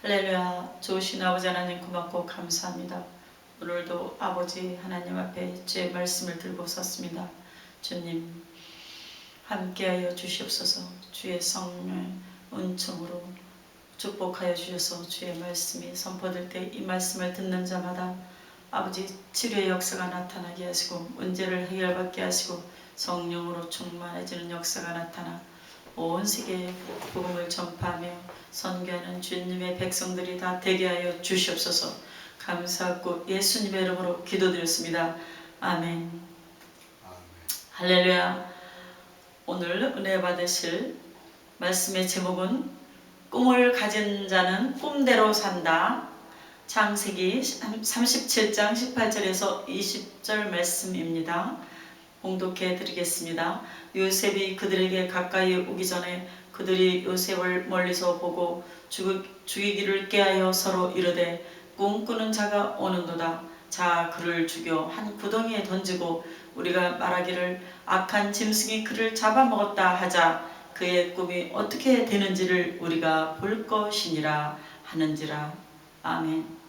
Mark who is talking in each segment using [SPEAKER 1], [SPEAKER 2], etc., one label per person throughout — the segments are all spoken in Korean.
[SPEAKER 1] 할렐루야. 좋으신 아버지 하나님 고맙고 감사합니다. 오늘도 아버지 하나님 앞에 주의 말씀을 들고 섰습니다. 주님 함께하여 주시옵소서. 주의 성령의 은총으로 축복하여 주셔서 주의 말씀이 선포될 때 이 말씀을 듣는 자마다 아버지 치료의 역사가 나타나게 하시고 문제를 해결받게 하시고 성령으로 충만해지는 역사가 나타나 온 세계에 복음을 전파하며 선교하는 주님의 백성들이 다 되게 하여 주시옵소서. 감사하고 예수님의 이름으로 기도드렸습니다. 아멘. 할렐루야. 오늘 은혜 받으실 말씀의 제목은 꿈을 가진 자는 꿈대로 산다. 창세기 37장 18절에서 20절 말씀입니다. 봉독해 드리겠습니다. 요셉이 그들에게 가까이 오기 전에 그들이 요셉을 멀리서 보고 죽이기를 꾀하여 서로 이르되 꿈꾸는 자가 오는도다. 자 그를 죽여 한 구덩이에 던지고 우리가 말하기를 악한 짐승이 그를 잡아먹었다 하자. 그의 꿈이 어떻게 되는지를 우리가 볼 것이니라 하는지라. 아멘.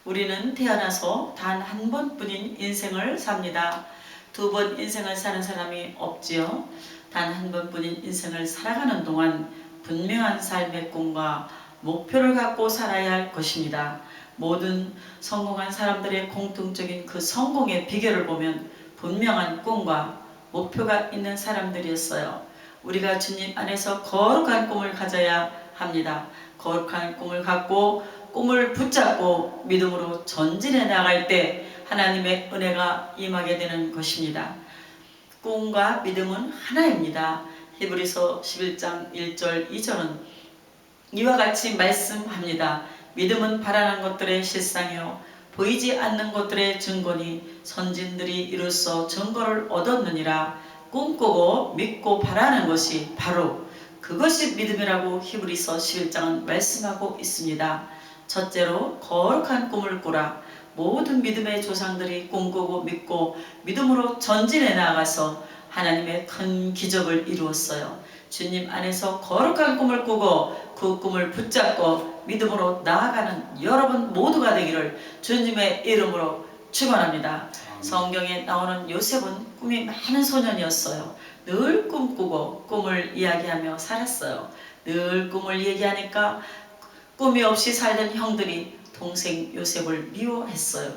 [SPEAKER 1] 우리는 태어나서 단 한 번뿐인 인생을 삽니다. 두 번 인생을 사는 사람이 없지요. 단 한 번뿐인 인생을 살아가는 동안 분명한 삶의 꿈과 목표를 갖고 살아야 할 것입니다. 모든 성공한 사람들의 공통적인 그 성공의 비결을 보면 분명한 꿈과 목표가 있는 사람들이었어요. 우리가 주님 안에서 거룩한 꿈을 가져야 합니다. 거룩한 꿈을 갖고 꿈을 붙잡고 믿음으로 전진해 나갈 때 하나님의 은혜가 임하게 되는 것입니다. 꿈과 믿음은 하나입니다. 히브리서 11장 1절 2절은 이와 같이 말씀합니다. 믿음은 바라는 것들의 실상이요 보이지 않는 것들의 증거니 선진들이 이로써 증거를 얻었느니라. 꿈꾸고 믿고 바라는 것이 바로 그것이 믿음이라고 히브리서 11장은 말씀하고 있습니다. 첫째로 거룩한 꿈을 꾸라. 모든 믿음의 조상들이 꿈꾸고 믿고 믿음으로 전진해 나아가서 하나님의 큰 기적을 이루었어요. 주님 안에서 거룩한 꿈을 꾸고 그 꿈을 붙잡고 믿음으로 나아가는 여러분 모두가 되기를 주님의 이름으로 축원합니다. 성경에 나오는 요셉은 꿈이 많은 소년이었어요. 늘 꿈꾸고 꿈을 이야기하며 살았어요. 늘 꿈을 얘기하니까 꿈이 없이 살던 형들이 동생 요셉을 미워했어요.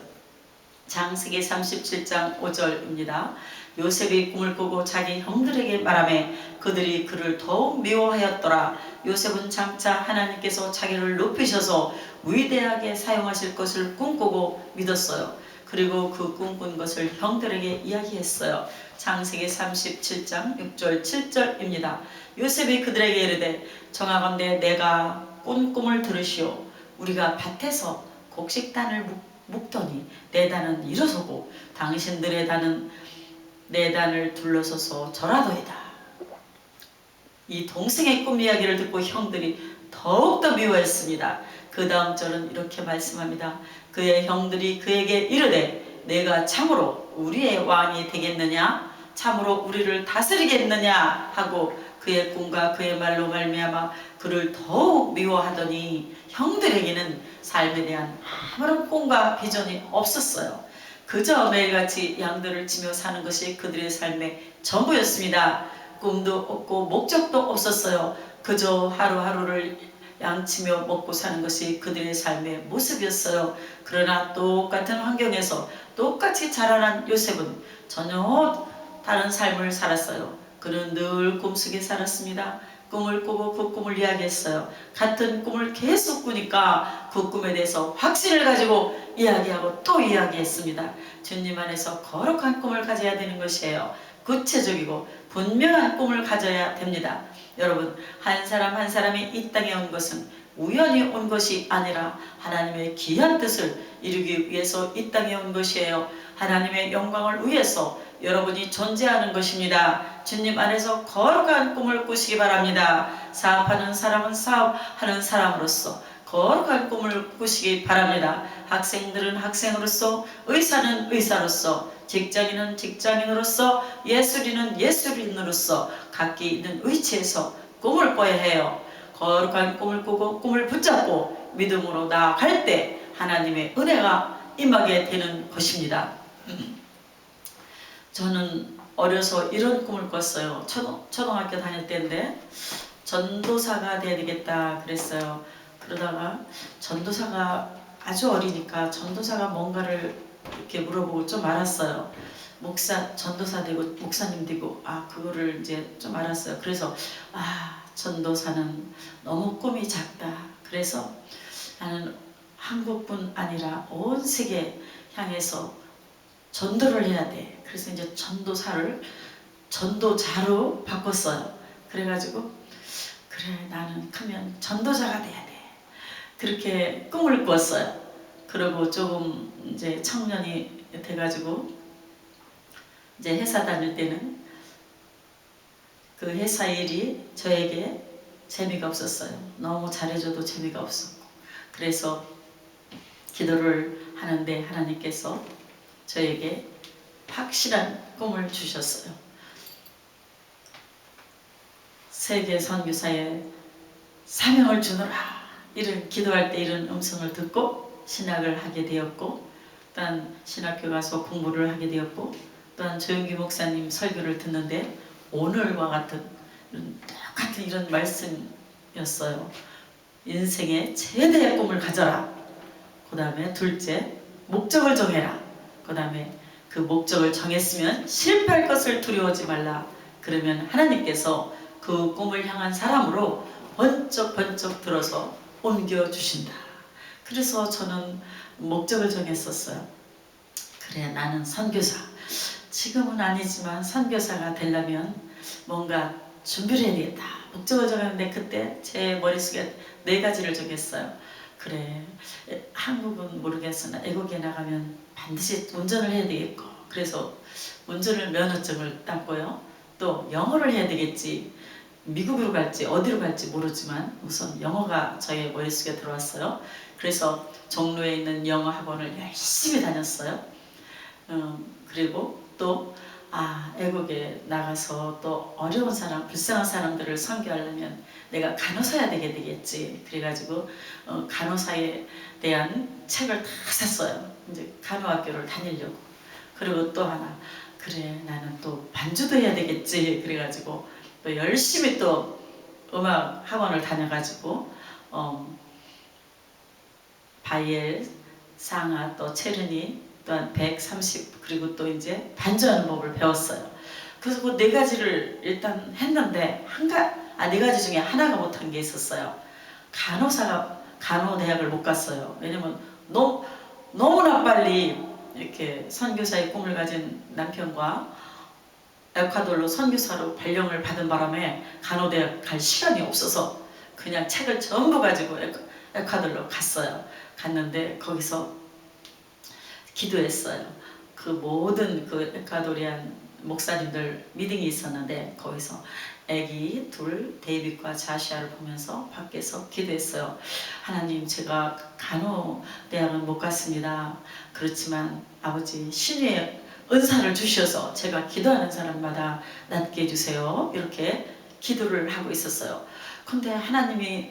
[SPEAKER 1] 창세기 37장 5절입니다. 요셉이 꿈을 꾸고 자기 형들에게 말하매 그들이 그를 더욱 미워하였더라. 요셉은 장차 하나님께서 자기를 높이셔서 위대하게 사용하실 것을 꿈꾸고 믿었어요. 그리고 그 꿈꾼 것을 형들에게 이야기했어요. 창세기 37장 6절 7절입니다. 요셉이 그들에게 이르되 정하건대 내가 꾼 꿈을 들으시오. 우리가 밭에서 곡식단을 묶더니 내 단은 일어서고 당신들의 단은 내 단을 둘러서서 절하도이다. 이 동생의 꿈 이야기를 듣고 형들이 더욱더 미워했습니다. 그 다음 절은 이렇게 말씀합니다. 그의 형들이 그에게 이르되 내가 참으로 우리의 왕이 되겠느냐? 참으로 우리를 다스리겠느냐? 하고 그의 꿈과 그의 말로 말미암아 그를 더욱 미워하더니 형들에게는 삶에 대한 아무런 꿈과 비전이 없었어요. 그저 매일같이 양들을 치며 사는 것이 그들의 삶의 전부였습니다. 꿈도 없고 목적도 없었어요. 그저 하루하루를 양치며 먹고 사는 것이 그들의 삶의 모습이었어요. 그러나 똑같은 환경에서 똑같이 자라난 요셉은 전혀 다른 삶을 살았어요. 그는 늘 꿈속에 살았습니다. 꿈을 꾸고 그 꿈을 이야기했어요. 같은 꿈을 계속 꾸니까 그 꿈에 대해서 확신을 가지고 이야기하고 또 이야기했습니다. 주님 안에서 거룩한 꿈을 가져야 되는 것이에요. 구체적이고 분명한 꿈을 가져야 됩니다. 여러분, 한 사람 한 사람이 이 땅에 온 것은 우연히 온 것이 아니라 하나님의 귀한 뜻을 이루기 위해서 이 땅에 온 것이에요. 하나님의 영광을 위해서 여러분이 존재하는 것입니다. 주님 안에서 거룩한 꿈을 꾸시기 바랍니다. 사업하는 사람은 사업하는 사람으로서 거룩한 꿈을 꾸시기 바랍니다. 학생들은 학생으로서, 의사는 의사로서, 직장인은 직장인으로서, 예술인은 예술인으로서 각기 있는 위치에서 꿈을 꿔야 해요. 거룩한 꿈을 꾸고 꿈을 붙잡고 믿음으로 나아갈 때 하나님의 은혜가 임하게 되는 것입니다. 저는 어려서 이런 꿈을 꿨어요. 초등학교 다닐 때인데 전도사가 돼야 되겠다 그랬어요. 그러다가 전도사가 아주 어리니까 전도사가 뭔가를 이렇게 물어보고 좀 알았어요. 전도사 되고 목사님 되고 그거를 이제 좀 알았어요. 그래서 전도사는 너무 꿈이 작다. 그래서 나는 한국뿐 아니라 온 세계 향해서 전도를 해야 돼. 그래서 이제 전도자로 바꿨어요. 그래가지고 그래 나는 크면 전도자가 돼야 돼. 그렇게 꿈을 꿨어요. 그리고 조금 이제 청년이 돼가지고 이제 회사 다닐 때는 그 회사 일이 저에게 재미가 없었어요. 너무 잘해줘도 재미가 없었고 그래서 기도를 하는데 하나님께서 저에게 확실한 꿈을 주셨어요. 세계 선교사에 사명을 주노라. 이런 기도할 때 이런 음성을 듣고 신학을 하게 되었고 또한 신학교 가서 공부를 하게 되었고 또한 조영기 목사님 설교를 듣는데 오늘과 같은 똑같은 이런 말씀이었어요. 인생의 최대의 꿈을 가져라. 그 다음에 둘째 목적을 정해라. 그 다음에 그 목적을 정했으면 실패할 것을 두려워하지 말라. 그러면 하나님께서 그 꿈을 향한 사람으로 번쩍번쩍 들어서 옮겨주신다. 그래서 저는 목적을 정했었어요. 그래 나는 선교사. 지금은 아니지만 선교사가 되려면 뭔가 준비를 해야 되겠다. 목적을 정했는데 그때 제 머릿속에 4가지를 정했어요. 그래 한국은 모르겠으나 애국에 나가면 반드시 운전을 해야 되겠고 그래서 운전을 면허증을 땄고요. 또 영어를 해야 되겠지. 미국으로 갈지 어디로 갈지 모르지만 우선 영어가 저의 머릿속에 들어왔어요. 그래서 종로에 있는 영어 학원을 열심히 다녔어요. 그리고 또 애국에 나가서 또 어려운 사람, 불쌍한 사람들을 선교하려면 내가 간호사야 되겠지. 그래가지고 간호사에 대한 책을 다 샀어요. 이제 간호학교를 다니려고. 그리고 또 하나, 그래 나는 또 반주도 해야 되겠지. 그래가지고 또 열심히 또 음악 학원을 다녀가지고 바이엘, 상하, 또 체르니, 또한 130 그리고 또 이제 반주하는 법을 배웠어요. 그래서 그 4가지를 일단 했는데 4가지 중에 하나가 못한 게 있었어요. 간호대학을 못 갔어요. 왜냐면 너무나 빨리 이렇게 선교사의 꿈을 가진 남편과 에콰도르로 선교사로 발령을 받은 바람에 간호대학 갈 시간이 없어서 그냥 책을 전부 가지고 에콰도르로 갔는데 거기서 기도했어요. 그 모든 그 에콰도리안 목사님들 미팅이 있었는데 거기서 아기 둘 데이빗과 자시아를 보면서 밖에서 기도했어요. 하나님 제가 간호대학은 못 갔습니다. 그렇지만 아버지 신의 은사를 주셔서 제가 기도하는 사람마다 낫게 해주세요. 이렇게 기도를 하고 있었어요. 근데 하나님이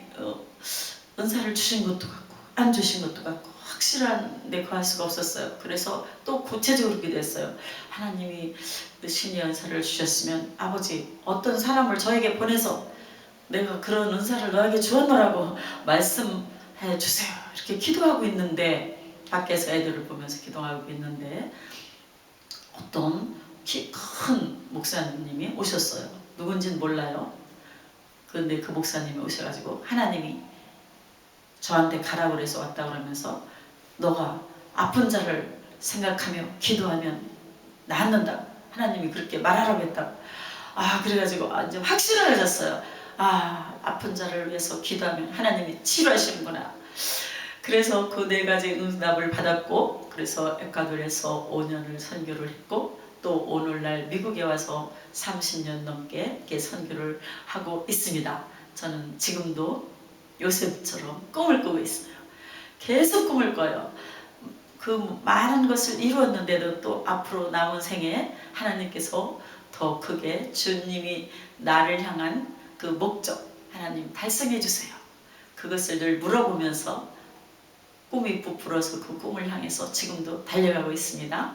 [SPEAKER 1] 은사를 주신 것도 같고 안 주신 것도 같고 확실한데 구할 수가 없었어요. 그래서 또 구체적으로 기도했어요. 하나님이 신의 은사를 주셨으면 아버지 어떤 사람을 저에게 보내서 내가 그런 은사를 너에게 주었노라고 말씀해 주세요. 이렇게 기도하고 있는데 밖에서 애들을 보면서 기도하고 있는데 어떤 키 큰 목사님이 오셨어요. 누군지는 몰라요. 그런데 그 목사님이 오셔가지고 하나님이 저한테 가라고 그래서 왔다 그러면서 너가 아픈 자를 생각하며 기도하면 낫는다. 하나님이 그렇게 말하라고 했다고. 그래가지고 이제 확실해졌어요. 아픈 자를 위해서 기도하면 하나님이 치료하시는구나. 그래서 그 4가지 응답을 받았고 그래서 에콰도르에서 5년을 선교를 했고 또 오늘날 미국에 와서 30년 넘게 이렇게 선교를 하고 있습니다. 저는 지금도 요셉처럼 꿈을 꾸고 있어요. 계속 꿈을 꿔요. 그 많은 것을 이루었는데도 또 앞으로 남은 생에 하나님께서 더 크게 주님이 나를 향한 그 목적 하나님 달성해 주세요. 그것을 늘 물어보면서 꿈이 부풀어서 그 꿈을 향해서 지금도 달려가고 있습니다.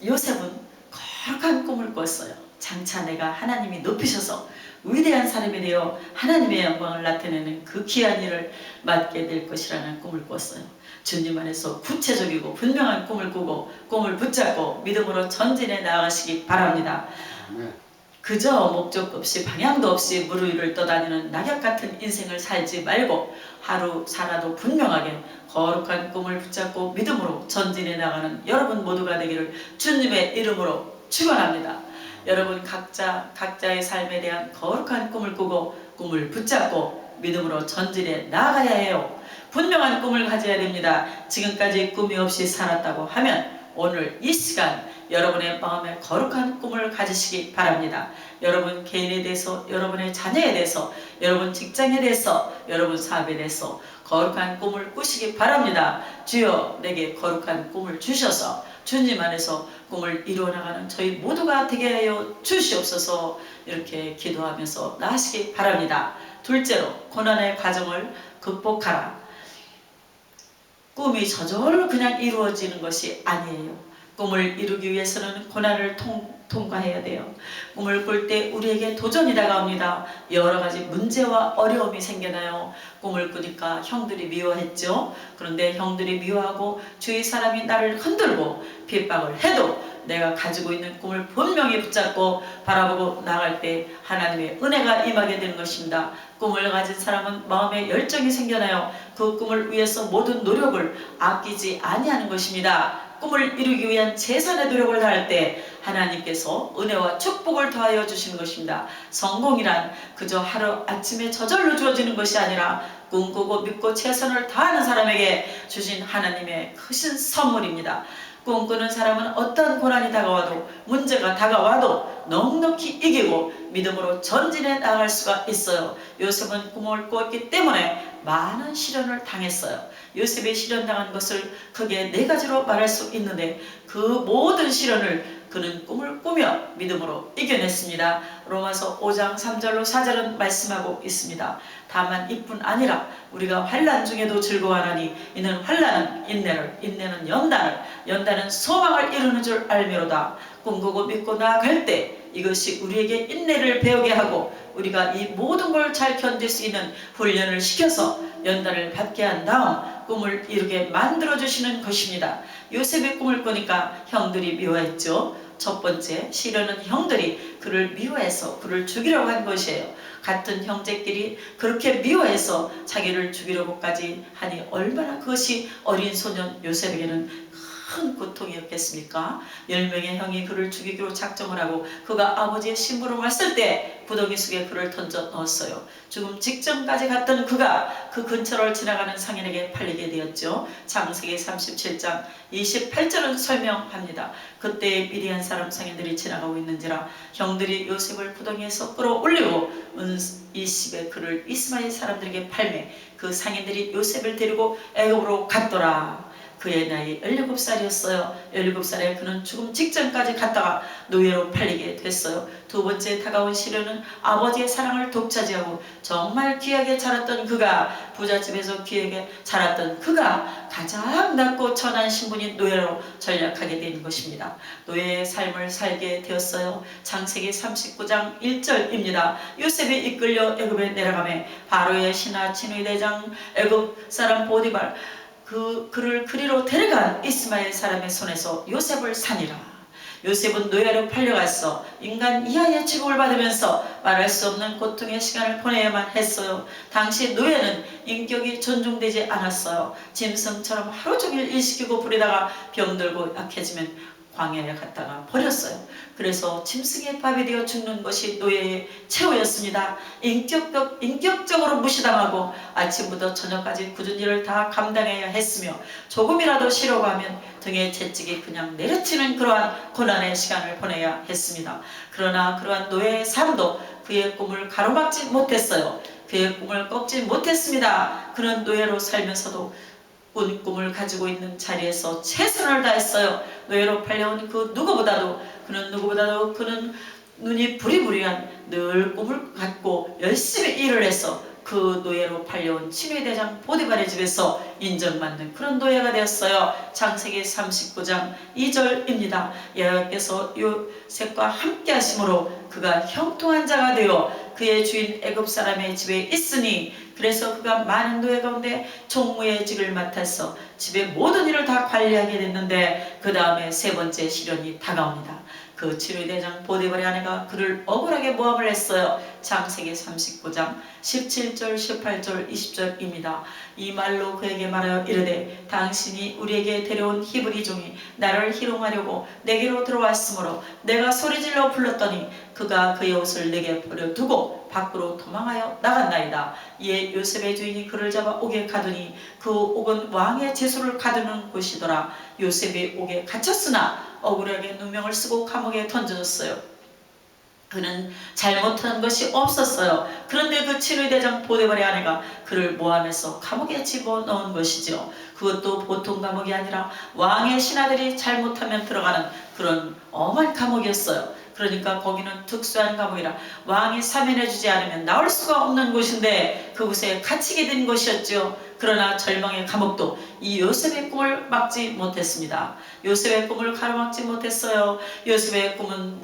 [SPEAKER 1] 요셉은 거룩한 꿈을 꿨어요. 장차 내가 하나님이 높이셔서 위대한 사람이 되어 하나님의 영광을 나타내는 그 귀한 일을 맡게 될 것이라는 꿈을 꿨어요. 주님 안에서 구체적이고 분명한 꿈을 꾸고 꿈을 붙잡고 믿음으로 전진해 나아가시기 바랍니다. 그저 목적 없이 방향도 없이 무르 위를 떠다니는 낙엽 같은 인생을 살지 말고 하루 살아도 분명하게 거룩한 꿈을 붙잡고 믿음으로 전진해 나가는 여러분 모두가 되기를 주님의 이름으로 축원합니다. 여러분 각자의 삶에 대한 거룩한 꿈을 꾸고 꿈을 붙잡고 믿음으로 전진해 나가야 해요. 분명한 꿈을 가져야 됩니다. 지금까지 꿈이 없이 살았다고 하면 오늘 이 시간 여러분의 마음에 거룩한 꿈을 가지시기 바랍니다. 여러분 개인에 대해서, 여러분의 자녀에 대해서, 여러분 직장에 대해서, 여러분 사업에 대해서 거룩한 꿈을 꾸시기 바랍니다. 주여 내게 거룩한 꿈을 주셔서 주님 안에서 꿈을 이루어나가는 저희 모두가 되게 하여 주시옵소서. 이렇게 기도하면서 나아가시기 바랍니다. 둘째로 고난의 과정을 극복하라. 꿈이 저절로 그냥 이루어지는 것이 아니에요. 꿈을 이루기 위해서는 고난을 통과해야 돼요. 꿈을 꿀 때 우리에게 도전이 다가옵니다. 여러 가지 문제와 어려움이 생겨나요. 꿈을 꾸니까 형들이 미워했죠. 그런데 형들이 미워하고 주위 사람이 나를 흔들고 핍박을 해도 내가 가지고 있는 꿈을 분명히 붙잡고 바라보고 나갈 때 하나님의 은혜가 임하게 되는 것입니다. 꿈을 가진 사람은 마음에 열정이 생겨나요. 그 꿈을 위해서 모든 노력을 아끼지 아니하는 것입니다. 꿈을 이루기 위한 최선의 노력을 다할 때 하나님께서 은혜와 축복을 더하여 주시는 것입니다. 성공이란 그저 하루아침에 저절로 주어지는 것이 아니라 꿈꾸고 믿고 최선을 다하는 사람에게 주신 하나님의 크신 선물입니다. 꿈꾸는 사람은 어떤 고난이 다가와도, 문제가 다가와도 넉넉히 이기고 믿음으로 전진해 나갈 수가 있어요. 요셉은 꿈을 꿨기 때문에 많은 시련을 당했어요. 요셉이 시련당한 것을 크게 4가지로 말할 수 있는데 그 모든 시련을 그는 꿈을 꾸며 믿음으로 이겨냈습니다. 로마서 5장 3절로 4절은 말씀하고 있습니다. 다만 이뿐 아니라 우리가 환난 중에도 즐거워하나니 이는 환난은 인내를, 인내는 연단을, 연단은 소망을 이루는 줄 알미로다. 꿈꾸고 믿고 나아갈 때 이것이 우리에게 인내를 배우게 하고 우리가 이 모든 걸 잘 견딜 수 있는 훈련을 시켜서 연단을 받게 한 다음 꿈을 이루게 만들어주시는 것입니다. 요셉의 꿈을 꾸니까 형들이 미워했죠. 첫 번째, 시련은 형들이 그를 미워해서 그를 죽이려고 한 것이에요. 같은 형제끼리 그렇게 미워해서 자기를 죽이려고까지 하니 얼마나 그것이 어린 소년 요셉에게는 큰 고통이었겠습니까? 10명의 형이 그를 죽이기로 작정을 하고 그가 아버지의 심부름을 했을 때 구덩이 속에 그를 던져 넣었어요. 죽음 직전까지 갔던 그가 그 근처를 지나가는 상인에게 팔리게 되었죠. 창세기 37장 28절은 설명합니다. 그때 미디안 사람 상인들이 지나가고 있는지라 형들이 요셉을 구덩이에서 끌어올리고 은20에 그를 이스마엘 사람들에게 팔매 그 상인들이 요셉을 데리고 애굽으로 갔더라. 그의 나이 17살이었어요. 17살에 그는 죽음 직전까지 갔다가 노예로 팔리게 됐어요. 두 번째 다가온 시련은 아버지의 사랑을 독차지하고 정말 귀하게 자랐던 그가, 부잣집에서 귀하게 자랐던 그가 가장 낮고 천한 신분인 노예로 전락하게 된 것입니다. 노예의 삶을 살게 되었어요. 창세기 39장 1절입니다. 요셉이 이끌려 애굽에 내려가매 바로의 신하 친위 대장 애굽 사람 보디발 그를 그리로 데려간 이스마엘 사람의 손에서 요셉을 산이라. 요셉은 노예로 팔려갔어. 인간 이하의 취급을 받으면서 말할 수 없는 고통의 시간을 보내야만 했어요. 당시 노예는 인격이 존중되지 않았어요. 짐승처럼 하루 종일 일시키고 부리다가 병들고 약해지면 광야에 갔다가 버렸어요. 그래서 짐승의 밥이 되어 죽는 것이 노예의 최후였습니다. 인격적으로 무시당하고 아침부터 저녁까지 굳은 일을 다 감당해야 했으며 조금이라도 쉬려고 하면 등에 채찍이 그냥 내려치는 그러한 고난의 시간을 보내야 했습니다. 그러나 그러한 노예의 삶도 그의 꿈을 가로막지 못했어요. 그의 꿈을 꺾지 못했습니다. 그는 노예로 살면서도 꿈을 가지고 있는 자리에서 최선을 다했어요. 노예로 팔려온 그 누구보다도 그는 눈이 부리부리한 늘 꿈을 갖고 열심히 일을 해서 그 노예로 팔려온 친위대장 보디발의 집에서 인정받는 그런 노예가 되었어요. 창세기 39장 2절입니다. 여호와께서 요셉과 함께 하심으로 그가 형통한 자가 되어 그의 주인 애굽 사람의 집에 있으니, 그래서 그가 많은 노예 가운데 총무의 직을 맡아서 집의 모든 일을 다 관리하게 됐는데, 그 다음에 세 번째 시련이 다가옵니다. 그 친위대장 보디발의 아내가 그를 억울하게 모함을 했어요. 창세기 39장 17절 18절 20절입니다. 이 말로 그에게 말하여 이르되 당신이 우리에게 데려온 히브리 종이 나를 희롱하려고 내게로 들어왔으므로 내가 소리질러 불렀더니 그가 그의 옷을 내게 버려두고 밖으로 도망하여 나갔나이다. 이에 요셉의 주인이 그를 잡아 옥에 가두니 그 옥은 왕의 제소를 가두는 곳이더라. 요셉이 옥에 갇혔으나 억울하게 누명을 쓰고 감옥에 던져졌어요. 그는 잘못한 것이 없었어요. 그런데 그 친위대장 보디발의 아내가 그를 모함해서 감옥에 집어넣은 것이죠. 그것도 보통 감옥이 아니라 왕의 신하들이 잘못하면 들어가는 그런 엄한 감옥이었어요. 그러니까 거기는 특수한 감옥이라 왕이 사면해주지 않으면 나올 수가 없는 곳인데 그곳에 갇히게 된 것이었죠. 그러나 절망의 감옥도 이 요셉의 꿈을 막지 못했습니다. 요셉의 꿈을 가로막지 못했어요. 요셉의 꿈은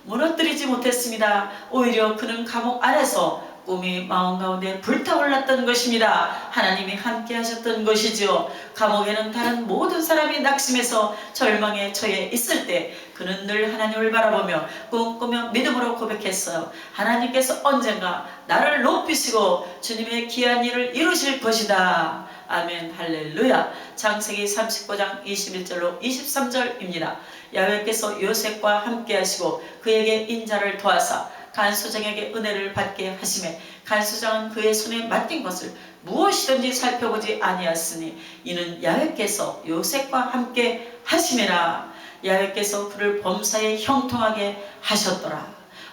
[SPEAKER 1] 무너뜨리지 못했습니다. 오히려 그는 감옥 안에서 꿈이 마음 가운데 불타올랐던 것입니다. 하나님이 함께 하셨던 것이죠. 감옥에는 다른 모든 사람이 낙심해서 절망에 처해 있을 때 그는 늘 하나님을 바라보며 꿈꾸며 믿음으로 고백했어요. 하나님께서 언젠가 나를 높이시고 주님의 귀한 일을 이루실 것이다. 아멘 할렐루야. 창세기 39장 21절로 23절입니다. 야훼께서 요셉과 함께 하시고 그에게 인자를 도하사 간수장에게 은혜를 받게 하시매 간수장은 그의 손에 맡긴 것을 무엇이든지 살펴보지 아니하였으니 이는 야훼께서 요셉과 함께 하심이라. 야훼께서 그를 범사에 형통하게 하셨더라.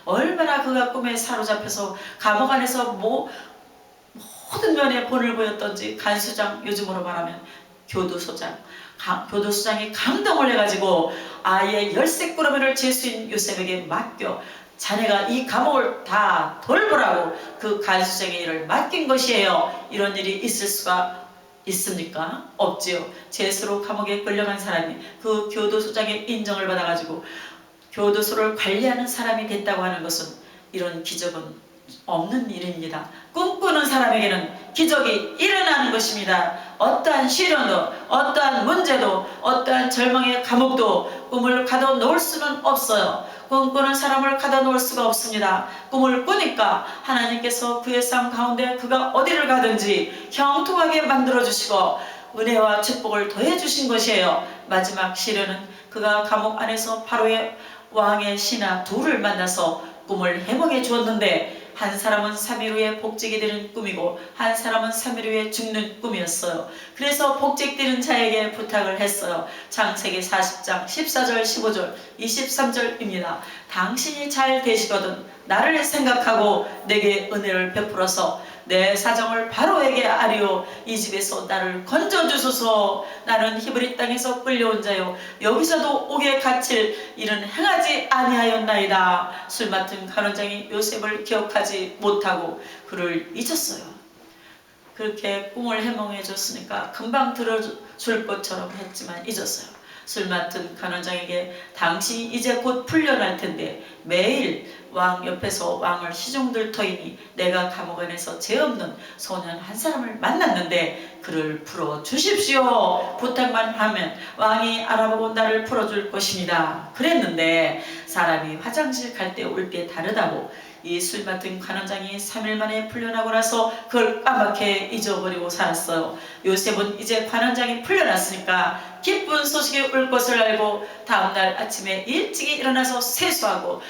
[SPEAKER 1] 얼마나 그가 꿈에 사로잡혀서 감옥 안에서 모든 면에 본을 보였던지 간수장, 요즘으로 말하면 교도소장이 감동을 해가지고 아예 열쇠꾸러미를 제수인 요셉에게 맡겨 자네가 이 감옥을 다 돌보라고 그 간수장의 일을 맡긴 것이에요. 이런 일이 있을 수가 있습니까? 없지요. 제수로 감옥에 끌려간 사람이 그 교도소장의 인정을 받아가지고 교도소를 관리하는 사람이 됐다고 하는 것은 이런 기적은 없는 일입니다. 꿈꾸는 사람에게는 기적이 일어나는 것입니다. 어떠한 시련도, 어떠한 문제도, 어떠한 절망의 감옥도 꿈을 가둬놓을 수는 없어요. 꿈꾸는 사람을 가둬놓을 수가 없습니다. 꿈을 꾸니까 하나님께서 그의 삶 가운데 그가 어디를 가든지 형통하게 만들어주시고 은혜와 축복을 더해주신 것이에요. 마지막 시련은 그가 감옥 안에서 바로의 왕의 신하 둘을 만나서 꿈을 해몽해 주었는데 한 사람은 3일 후에 복직이 되는 꿈이고 한 사람은 3일 후에 죽는 꿈이었어요. 그래서 복직되는 자에게 부탁을 했어요. 창세기 40장 14절 15절 23절입니다. 당신이 잘 되시거든 나를 생각하고 내게 은혜를 베풀어서 내 사정을 바로에게 아리오. 이 집에서 나를 건져주소서. 나는 히브리 땅에서 끌려온 자요 여기서도 옥에 갇힐 일은 행하지 아니하였나이다. 술 맡은 간원장이 요셉을 기억하지 못하고 그를 잊었어요. 그렇게 꿈을 해몽해 줬으니까 금방 들어줄 것처럼 했지만 잊었어요. 술 맡은 간원장에게 당신이 이제 곧 풀려날 텐데 매일 왕 옆에서 왕을 시중들 터이니 내가 감옥 안에서 죄 없는 소년 한 사람을 만났는데 그를 풀어주십시오. 부탁만 하면 왕이 알아보고 나를 풀어줄 것입니다. 그랬는데 사람이 화장실 갈 때 올 때 다르다고 이 술 맡은 간원장이 3일 만에 풀려나고 나서 그걸 까맣게 잊어버리고 살았어요. 요셉은 이제 간원장이 풀려났으니까 기쁜 소식이 올 것을 알고 다음날 아침에 일찍이 일어나서 세수하고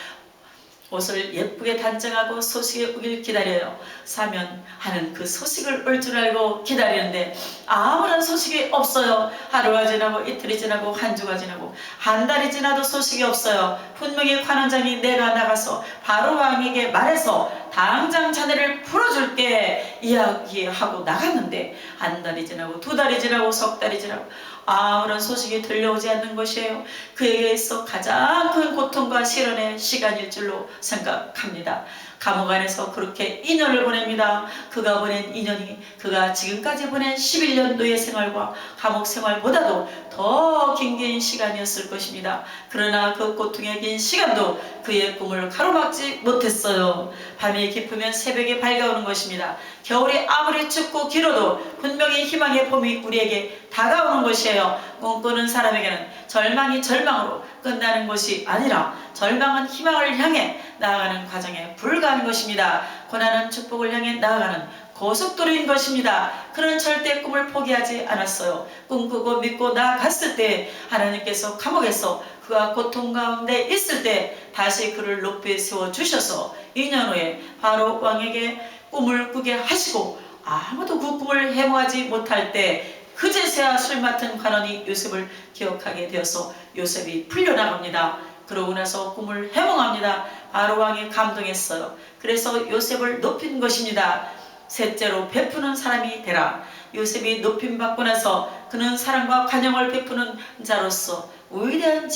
[SPEAKER 1] 옷을 예쁘게 단장하고 소식이 오길 기다려요. 사면하는 그 소식을 올 줄 알고 기다리는데 아무런 소식이 없어요. 하루가 지나고 이틀이 지나고 한 주가 지나고 한 달이 지나도 소식이 없어요. 분명히 관원장이 내가 나가서 바로 왕에게 말해서 당장 자네를 풀어줄게 이야기하고 나갔는데 한 달이 지나고 두 달이 지나고 석 달이 지나고 아무런 소식이 들려오지 않는 것이에요. 그에게 있어 가장 큰 고통과 시련의 시간일 줄로 생각합니다. 감옥 안에서 그렇게 2년을 보냅니다. 그가 보낸 2년이 그가 지금까지 보낸 11년 노예 생활과 감옥 생활보다도 더 긴 시간이었을 것입니다. 그러나 그 고통의 긴 시간도 그의 꿈을 가로막지 못했어요. 밤이 깊으면 새벽이 밝아오는 것입니다. 겨울이 아무리 춥고 길어도 분명히 희망의 봄이 우리에게 다가오는 것이에요. 꿈꾸는 사람에게는 절망이 절망으로 끝나는 것이 아니라 절망은 희망을 향해 나아가는 과정에 불과한 것입니다. 고난은 축복을 향해 나아가는 고속도로인 것입니다. 그는 절대 꿈을 포기하지 않았어요. 꿈꾸고 믿고 나아갔을 때 하나님께서 감옥에서 그가 고통 가운데 있을 때 다시 그를 높이 세워주셔서 2년 후에 바로 왕에게 꿈을 꾸게 하시고 아무도 그 꿈을 해몽하지 못할 때 그제서야 술 맡은 관원이 요셉을 기억하게 되어서 요셉이 풀려나갑니다. 그러고 나서 꿈을 해몽합니다. 바로 왕이 감동했어요. 그래서 요셉을 높인 것입니다. 셋째로 베푸는 사람이 되라. 요셉이 높임받고 나서 그는 사랑과 관용을 베푸는 자로서 위대한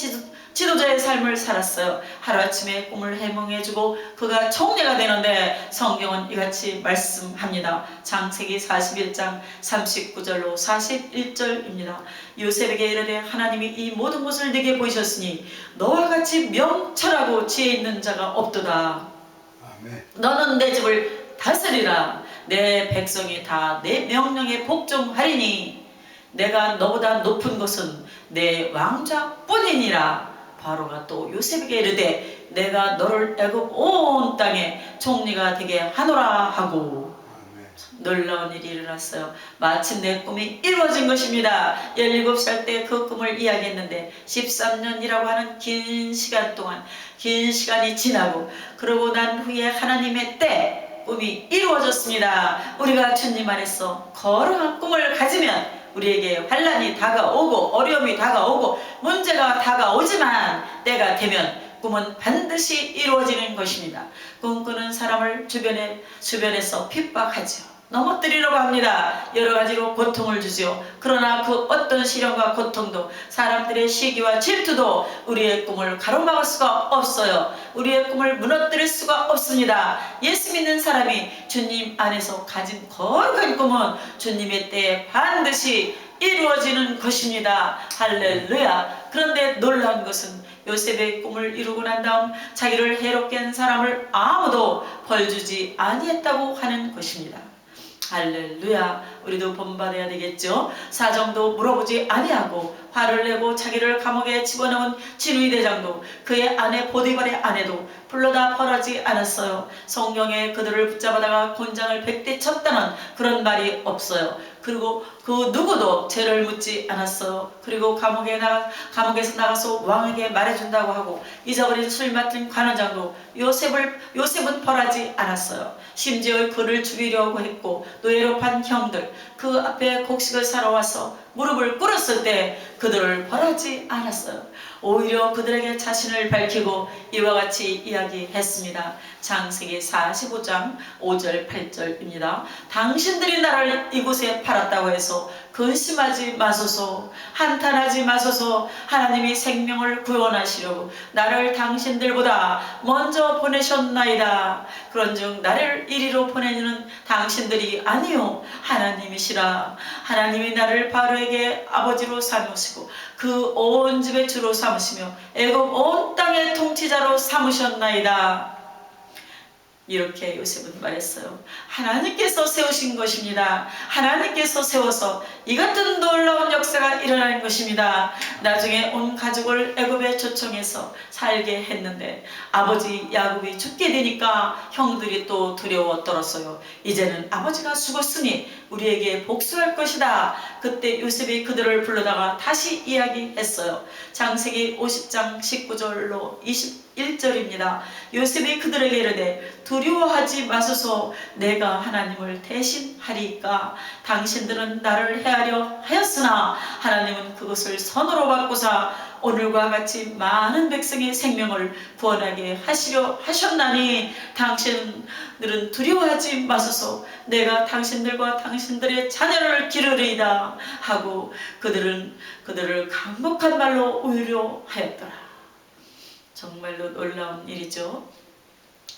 [SPEAKER 1] 지도자의 삶을 살았어요. 하루아침에 꿈을 해몽해주고 그가 총리가 되는데 성경은 이같이 말씀합니다. 창세기 41장 39절로 41절입니다. 요셉에게 이르되 하나님이 이 모든 것을 네게 보이셨으니 너와 같이 명철하고 지혜 있는 자가 없도다. 아멘. 너는 내 집을 다스리라. 내 백성이 다 내 명령에 복종하리니 내가 너보다 높은 것은 내 왕좌뿐이니라. 바로가 또 요셉에게 이르되 내가 너를 애굽 온 땅에 총리가 되게 하노라 하고 놀라운 일이 일어났어요. 마침내 꿈이 이루어진 것입니다. 17살 때 그 꿈을 이야기했는데 13년이라고 하는 긴 시간 동안 긴 시간이 지나고 그러고 난 후에 하나님의 때 꿈이 이루어졌습니다. 우리가 주님 안에서 거룩한 꿈을 가지면 우리에게 환난이 다가오고 어려움이 다가오고 문제가 다가오지만 때가 되면 꿈은 반드시 이루어지는 것입니다. 꿈꾸는 사람을 주변에서 핍박하죠. 넘어뜨리려고 합니다. 여러 가지로 고통을 주죠. 그러나 그 어떤 시련과 고통도 사람들의 시기와 질투도 우리의 꿈을 가로막을 수가 없어요. 우리의 꿈을 무너뜨릴 수가 없습니다. 예수 믿는 사람이 주님 안에서 가진 거룩한 꿈은 주님의 때에 반드시 이루어지는 것입니다. 할렐루야. 그런데 놀라운 것은 요셉의 꿈을 이루고 난 다음 자기를 해롭게 한 사람을 아무도 벌주지 아니했다고 하는 것입니다. 할렐루야. 우리도 본받아야 되겠죠. 사정도 물어보지 아니하고 화를 내고 자기를 감옥에 집어넣은 진위 대장도 그의 아내 보디발의 아내도 불러다 벌하지 않았어요. 성경에 그들을 붙잡아다가 곤장을 100대 쳤다는 그런 말이 없어요. 그리고 그 누구도 죄를 묻지 않았어요. 그리고 감옥에서 나가서 왕에게 말해준다고 하고 잊어버린 술 맡은 관원장도 요셉은 벌하지 않았어요. 심지어 그를 죽이려고 했고 노예로 판 형들 그 앞에 곡식을 사러 와서 무릎을 꿇었을 때 그들을 벌하지 않았어요. 오히려 그들에게 자신을 밝히고 이와 같이 이야기했습니다. 창세기 45장 5절 8절입니다. 당신들이 나를 이곳에 팔았다고 해서 근심하지 마소서, 한탄하지 마소서. 하나님이 생명을 구원하시려고 나를 당신들보다 먼저 보내셨나이다. 그런즉 나를 이리로 보내는 당신들이 아니요 하나님이시라. 하나님이 나를 바로에게 아버지로 삼으시고 그 온 집의 주로 삼으시며 애굽 온 땅의 통치자로 삼으셨나이다. 이렇게 요셉은 말했어요. 하나님께서 세우신 것입니다. 하나님께서 세워서 이 같은 놀라운 역사가 일어나는 것입니다. 나중에 온 가족을 애굽에 초청해서 살게 했는데 아버지 야곱이 죽게 되니까 형들이 또 두려워 떨었어요. 이제는 아버지가 죽었으니 우리에게 복수할 것이다. 그때 요셉이 그들을 불러다가 다시 이야기했어요. 창세기 50장 19절로 20 1절입니다. 요셉이 그들에게 이르되 두려워하지 마소서 내가 하나님을 대신하리이까 당신들은 나를 해하려 하였으나 하나님은 그것을 선으로 바꾸사 오늘과 같이 많은 백성의 생명을 구원하게 하시려 하셨나니 당신들은 두려워하지 마소서 내가 당신들과 당신들의 자녀를 기르리이다 하고 그들을 강력한 말로 위로하였더라. 정말로 놀라운 일이죠.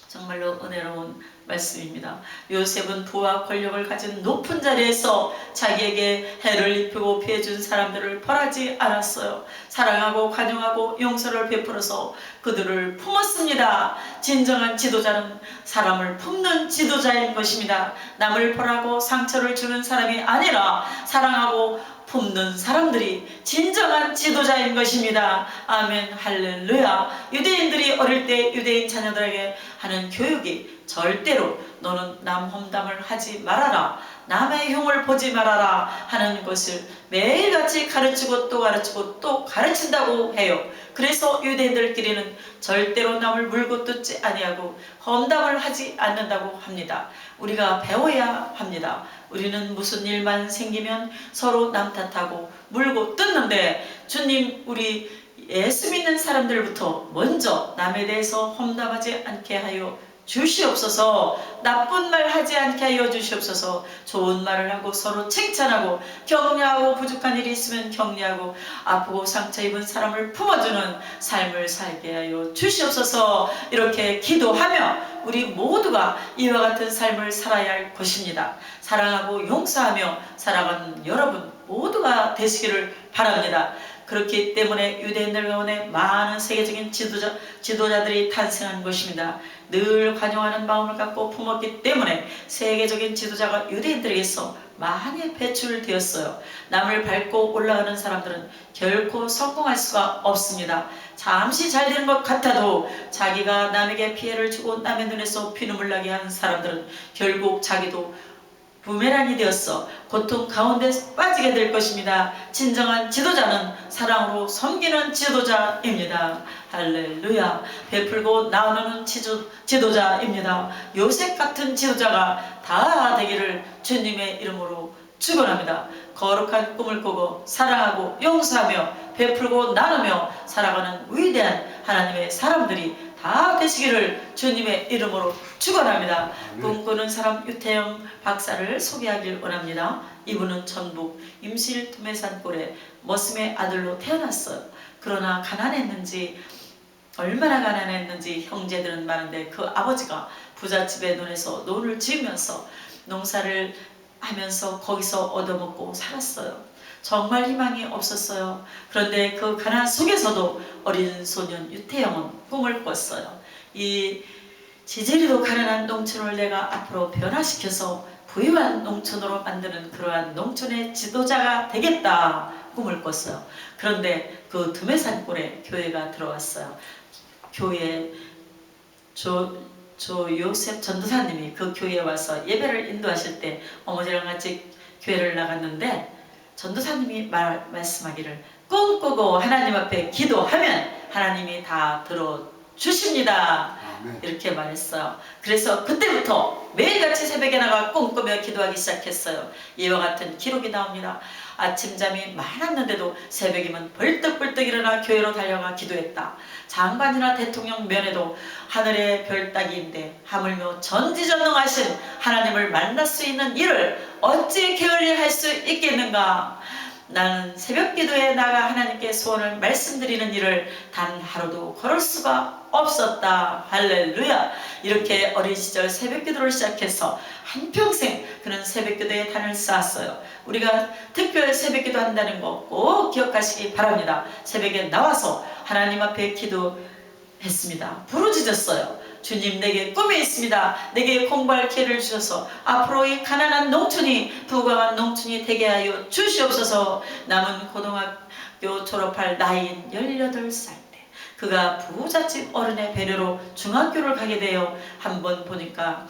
[SPEAKER 1] 정말로 은혜로운 말씀입니다. 요셉은 부와 권력을 가진 높은 자리에서 자기에게 해를 입히고 피해준 사람들을 벌하지 않았어요. 사랑하고 관용하고 용서를 베풀어서 그들을 품었습니다. 진정한 지도자는 사람을 품는 지도자인 것입니다. 남을 벌하고 상처를 주는 사람이 아니라 사랑하고 품는 사람들이 진정한 지도자인 것입니다. 아멘 할렐루야. 유대인들이 어릴 때 유대인 자녀들에게 하는 교육이 절대로 너는 남 험담을 하지 말아라, 남의 흉을 보지 말아라 하는 것을 매일같이 가르치고 또 가르치고 또 가르친다고 해요. 그래서 유대인들끼리는 절대로 남을 물고 뜯지 아니하고 험담을 하지 않는다고 합니다. 우리가 배워야 합니다. 우리는 무슨 일만 생기면 서로 남 탓하고 물고 뜯는데 주님 우리 예수 믿는 사람들부터 먼저 남에 대해서 험담하지 않게 하여 주시옵소서. 나쁜 말 하지 않게 하여 주시옵소서. 좋은 말을 하고 서로 칭찬하고 격려하고 부족한 일이 있으면 격려하고 아프고 상처 입은 사람을 품어주는 삶을 살게 하여 주시옵소서. 이렇게 기도하며 우리 모두가 이와 같은 삶을 살아야 할 것입니다. 사랑하고 용서하며 살아가는 여러분 모두가 되시기를 바랍니다. 그렇기 때문에 유대인들 가운데 많은 세계적인 지도자들이 탄생한 것입니다. 늘 관용하는 마음을 갖고 품었기 때문에 세계적인 지도자가 유대인들에게서 많이 배출되었어요. 남을 밟고 올라가는 사람들은 결코 성공할 수가 없습니다. 잠시 잘 되는 것 같아도 자기가 남에게 피해를 주고 남의 눈에서 피눈물 나게 하는 사람들은 결국 자기도 부메랑이 되었어 고통 가운데 빠지게 될 것입니다. 진정한 지도자는 사랑으로 섬기는 지도자입니다. 할렐루야. 베풀고 나누는 지도자입니다. 요셉 같은 지도자가 다 되기를 주님의 이름으로 축원합니다. 거룩한 꿈을 꾸고 사랑하고 용서하며 베풀고 나누며 살아가는 위대한 하나님의 사람들이 다 되시기를 주님의 이름으로 축원합니다. 꿈꾸는 사람 유태영 박사를 소개하길 원합니다. 이분은 전북 임실 두메산골에 머슴의 아들로 태어났어요. 그러나 가난했는지 얼마나 가난했는지 형제들은 많은데 그 아버지가 부잣집의 논에서 논을 지으면서 농사를 하면서 거기서 얻어먹고 살았어요. 정말 희망이 없었어요. 그런데 그 가난 속에서도 어린 소년 유태영은 꿈을 꿨어요. 이 지제리도 가난한 농촌을 내가 앞으로 변화시켜서 부유한 농촌으로 만드는 그러한 농촌의 지도자가 되겠다 꿈을 꿨어요. 그런데 그 드메산골에 교회가 들어왔어요. 교회에 요셉 전도사님이 그 교회에 와서 예배를 인도하실 때 어머니랑 같이 교회를 나갔는데 전도사님이 말씀하기를 꿈꾸고 하나님 앞에 기도하면 하나님이 다 들어주십니다. 이렇게 말했어요. 그래서 그때부터 매일같이 새벽에 나가 꿈꾸며 기도하기 시작했어요. 이와 같은 기록이 나옵니다. 아침잠이 많았는데도 새벽이면 벌떡벌떡 일어나 교회로 달려가 기도했다. 장관이나 대통령 면에도 하늘의 별따기인데 하물며 전지전능하신 하나님을 만날 수 있는 일을 어찌 게을리할 수 있겠는가. 나는 새벽 기도에 나가 하나님께 소원을 말씀드리는 일을 단 하루도 걸을 수가 없었다. 할렐루야. 이렇게 어린 시절 새벽 기도를 시작해서 한평생 그는 새벽 기도에 단을 쌓았어요. 우리가 특별 새벽 기도 한다는 거 꼭 기억하시기 바랍니다. 새벽에 나와서 하나님 앞에 기도했습니다. 부르짖었어요. 주님, 내게 꿈이 있습니다. 내게 공부할 기회를 주셔서 앞으로 이 가난한 농촌이 부강한 농촌이 되게 하여 주시옵소서. 남은 고등학교 졸업할 나이인 18살 때 그가 부잣집 어른의 배려로 중학교를 가게 되어 한번 보니까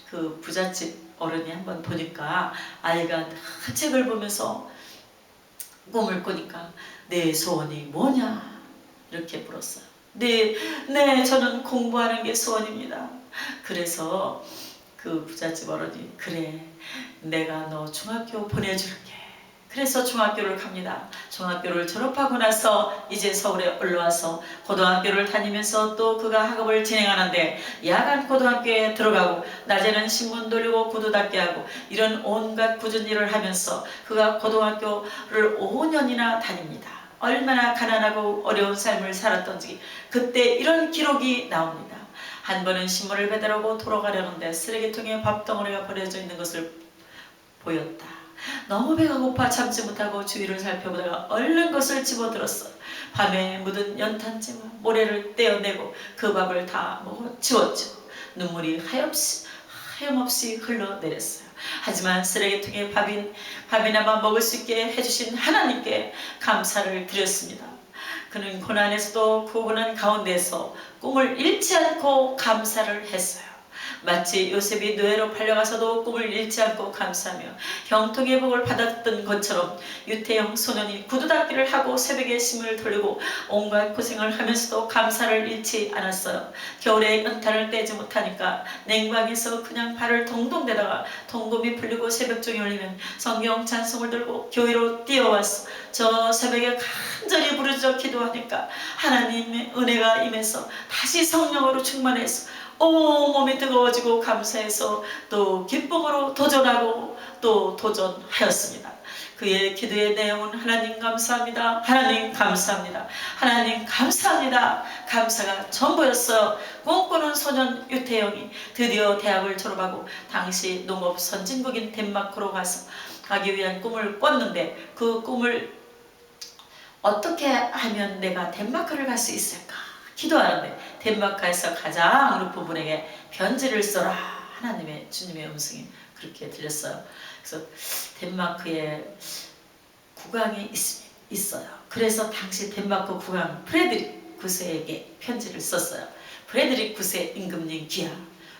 [SPEAKER 1] 그 부잣집 어른이 한번 보니까 아이가 책을 보면서 꿈을 꾸니까 내 소원이 뭐냐 이렇게 물었어요. 네, 저는 공부하는 게 소원입니다. 그래서 그 부잣집 어른이 그래, 내가 너 중학교 보내줄게. 그래서 중학교를 갑니다. 중학교를 졸업하고 나서 이제 서울에 올라와서 고등학교를 다니면서 또 그가 학업을 진행하는데 야간 고등학교에 들어가고 낮에는 신문 돌리고 구두 닦기 하고 이런 온갖 굳은 일을 하면서 그가 고등학교를 5년이나 다닙니다. 얼마나 가난하고 어려운 삶을 살았던지 그때 이런 기록이 나옵니다. 한 번은 신문을 배달하고 돌아가려는데 쓰레기통에 밥덩어리가 버려져 있는 것을 보였다. 너무 배가 고파 참지 못하고 주위를 살펴보다가 얼른 것을 집어들었어. 밤에 묻은 연탄재와 모래를 떼어내고 그 밥을 다 먹어 치웠죠. 눈물이 하염없이 흘러내렸어요. 하지만 쓰레기통에 밥이나마 먹을 수 있게 해주신 하나님께 감사를 드렸습니다. 그는 고난에서도 그 고난 가운데서 꿈을 잃지 않고 감사를 했어요. 마치 요셉이 노예로 팔려가서도 꿈을 잃지 않고 감사하며 형통의 복을 받았던 것처럼 유태영 소년이 구두 닦기를 하고 새벽에 심을 돌리고 온갖 고생을 하면서도 감사를 잃지 않았어요. 겨울에 연탄을 떼지 못하니까 냉방에서 그냥 발을 동동 대다가 동금이 풀리고 새벽종이 울리면 성경 찬송을 들고 교회로 뛰어왔어. 저 새벽에 간절히 부르짖어 기도하니까 하나님의 은혜가 임해서 다시 성령으로 충만해서 몸이 뜨거워지고 감사해서 또 기쁨으로 도전하고 또 도전하였습니다. 그의 기도의 내용은 하나님 감사합니다. 하나님 감사합니다. 하나님 감사합니다. 감사가 전부였어요. 꿈꾸는 소년 유태영이 드디어 대학을 졸업하고 당시 농업 선진국인 덴마크로 가기 위한 꿈을 꿨는데 그 꿈을 어떻게 하면 내가 덴마크를 갈 수 있을까 기도하는데 덴마크에서 가장 높은 분에게 편지를 써라 하나님의 주님의 음성이 그렇게 들렸어요. 그래서 덴마크에 국왕이 있어요. 그래서 당시 덴마크 국왕 프레드릭 9세에게 편지를 썼어요. 프레드릭 9세 임금님 귀하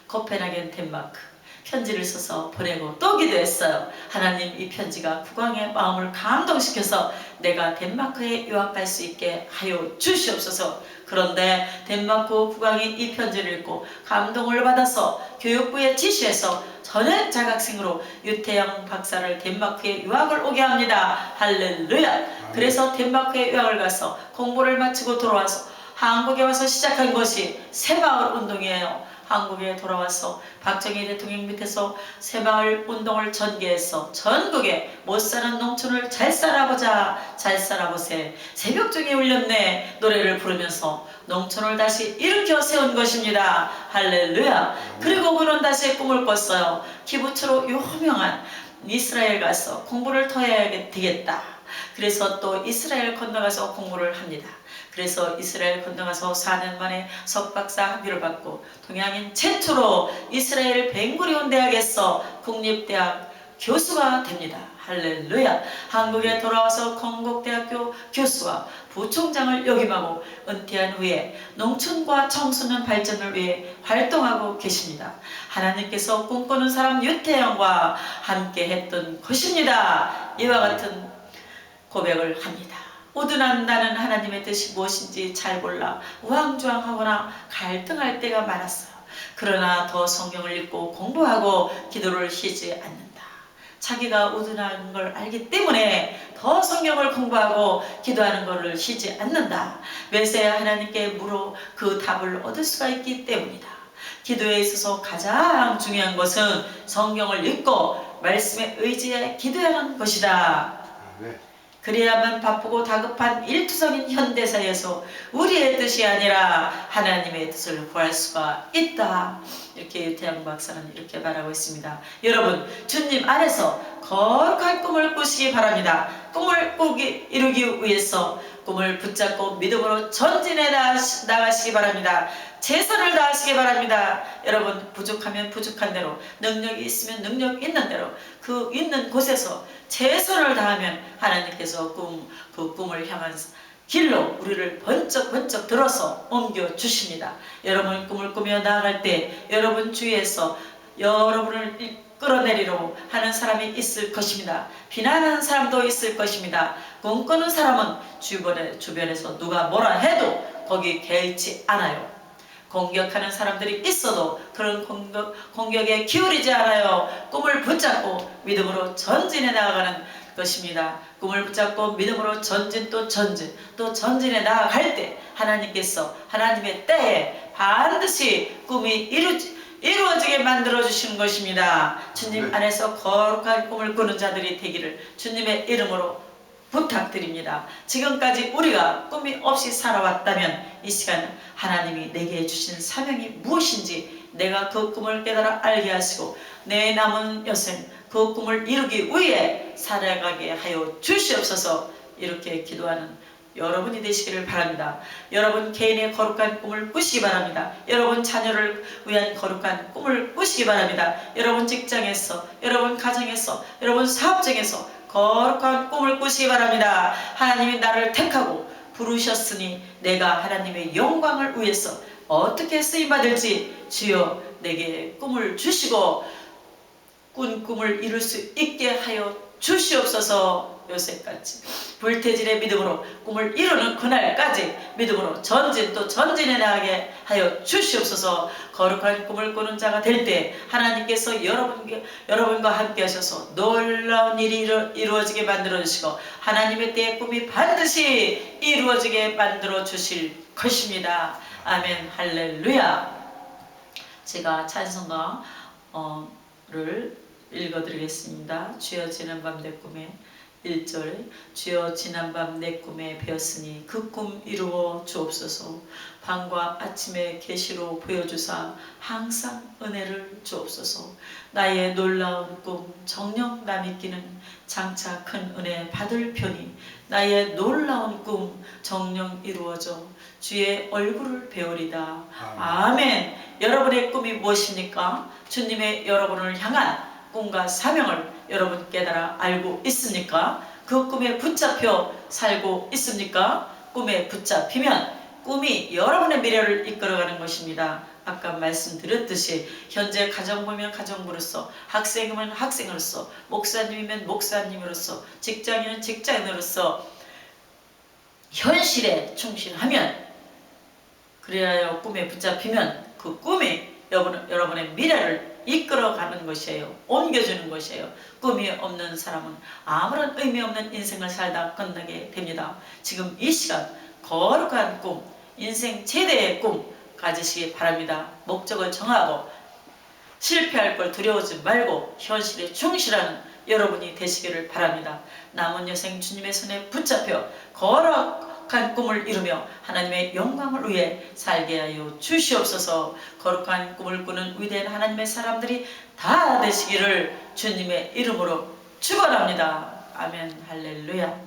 [SPEAKER 1] 코펜하겐 덴마크 편지를 써서 보내고 또 기도했어요. 하나님 이 편지가 국왕의 마음을 감동시켜서 내가 덴마크에 유학 갈 수 있게 하여 주시옵소서. 그런데 덴마크 국왕이 이 편지를 읽고 감동을 받아서 교육부에 지시해서 전액 자각생으로 유태영 박사를 덴마크에 유학을 오게 합니다. 할렐루야. 그래서 덴마크에 유학을 가서 공부를 마치고 돌아와서 한국에 와서 시작한 것이 새마을 운동이에요. 한국에 돌아와서 박정희 대통령 밑에서 새마을 운동을 전개해서 전국에 못사는 농촌을 잘 살아보자 잘 살아보세 새벽종이 울렸네 노래를 부르면서 농촌을 다시 일으켜 세운 것입니다. 할렐루야. 그리고 그는 다시 꿈을 꿨어요. 기부처로 유명한 이스라엘 가서 공부를 더 해야 되겠다. 그래서 또 이스라엘 건너가서 공부를 합니다. 그래서 이스라엘 건너가서 4년 만에 석박사 학위를 받고 동양인 최초로 이스라엘 벤구리온 대학에서 국립대학 교수가 됩니다. 할렐루야. 한국에 돌아와서 건국대학교 교수와 부총장을 역임하고 은퇴한 후에 농촌과 청소년 발전을 위해 활동하고 계십니다. 하나님께서 꿈꾸는 사람 유태영과 함께 했던 것입니다. 이와 같은 고백을 합니다. 모두는 나는 하나님의 뜻이 무엇인지 잘 몰라 우왕좌왕하거나 갈등할 때가 많았어요. 그러나 더 성경을 읽고 공부하고 기도를 쉬지 않는다. 자기가 우둔한 걸 알기 때문에 더 성경을 공부하고 기도하는 것을 쉬지 않는다. 메시아 하나님께 물어 그 답을 얻을 수가 있기 때문이다. 기도에 있어서 가장 중요한 것은 성경을 읽고 말씀에 의지해 기도하는 것이다. 그래야만 바쁘고 다급한 일투성인 현대사에서 우리의 뜻이 아니라 하나님의 뜻을 구할 수가 있다. 이렇게 유태영 박사는 이렇게 말하고 있습니다. 여러분 주님 안에서 거룩한 꿈을 꾸시기 바랍니다. 꿈을 이루기 위해서 꿈을 붙잡고 믿음으로 전진해 나가시기 바랍니다. 최선을 다하시기 바랍니다. 여러분 부족하면 부족한 대로 능력이 있으면 능력 있는 대로 그 있는 곳에서 최선을 다하면 하나님께서 그 꿈을 향한 길로 우리를 번쩍번쩍 들어서 옮겨 주십니다. 여러분 꿈을 꾸며 나아갈 때 여러분 주위에서 여러분을 끌어내리려고 하는 사람이 있을 것입니다. 비난하는 사람도 있을 것입니다. 꿈꾸는 사람은 주변에서 누가 뭐라 해도 거기 개의치 않아요. 공격하는 사람들이 있어도 그런 공격에 기울이지 않아요. 꿈을 붙잡고 믿음으로 전진해 나아가는 것입니다. 꿈을 붙잡고 믿음으로 전진 또 전진해 나아갈 때 하나님께서 하나님의 때에 반드시 꿈이 이루어지게 만들어 주시는 것입니다. 주님 안에서 거룩한 꿈을 꾸는 자들이 되기를 주님의 이름으로 부탁드립니다. 지금까지 우리가 꿈이 없이 살아왔다면 이 시간 하나님이 내게 주신 사명이 무엇인지 내가 그 꿈을 깨달아 알게 하시고 내 남은 여생 그 꿈을 이루기 위해 살아가게 하여 주시옵소서. 이렇게 기도하는 여러분이 되시기를 바랍니다. 여러분 개인의 거룩한 꿈을 꾸시기 바랍니다. 여러분 자녀를 위한 거룩한 꿈을 꾸시기 바랍니다. 여러분 직장에서, 여러분 가정에서, 여러분 사업장에서 거룩한 꿈을 꾸시기 바랍니다. 하나님이 나를 택하고 부르셨으니 내가 하나님의 영광을 위해서 어떻게 쓰임받을지 주여 내게 꿈을 주시고 꾼 꿈을 이룰 수 있게 하여 주시옵소서. 요셉같이 불태질의 믿음으로 꿈을 이루는 그날까지 믿음으로 전진 또 전진해 나가게 하여 주시옵소서. 거룩한 꿈을 꾸는 자가 될 때 하나님께서 여러분과 함께 하셔서 놀라운 일이 이루어지게 만들어 주시고 하나님의 때의 꿈이 반드시 이루어지게 만들어 주실 것입니다. 아멘. 할렐루야. 제가 찬송가를 읽어드리겠습니다. 주여 지난밤 내 꿈에 1절 주여 지난밤 내 꿈에 배었으니 그 꿈 이루어 주옵소서. 밤과 아침에 계시로 보여주사 항상 은혜를 주옵소서. 나의 놀라운 꿈 정녕 남이끼는 장차 큰 은혜 받을 편이 나의 놀라운 꿈 정녕 이루어져 주의 얼굴을 배우리다. 아멘. 여러분의 꿈이 무엇입니까? 주님의 여러분을 향한 꿈과 사명을 여러분 깨달아 알고 있습니까? 그 꿈에 붙잡혀 살고 있습니까? 꿈에 붙잡히면 꿈이 여러분의 미래를 이끌어가는 것입니다. 아까 말씀드렸듯이 현재 가정부면 가정부로서, 학생이면 학생으로서, 목사님이면 목사님으로서, 직장인은 직장인으로서 현실에 충실하면, 그래야 꿈에 붙잡히면 그 꿈이 여러분의 미래를 이끌어가는 것이에요. 옮겨주는 것이에요. 꿈이 없는 사람은 아무런 의미 없는 인생을 살다 끝나게 됩니다. 지금 이 시간 거룩한 꿈, 인생 최대의 꿈 가지시기 바랍니다. 목적을 정하고 실패할 걸 두려워하지 말고 현실에 충실하는 여러분이 되시기를 바랍니다. 남은 여생 주님의 손에 붙잡혀 거룩한 꿈을 이루며 하나님의 영광을 위해 살게 하여 주시옵소서. 거룩한 꿈을 꾸는 위대한 하나님의 사람들이 다 되시기를 주님의 이름으로 축원합니다. 아멘. 할렐루야.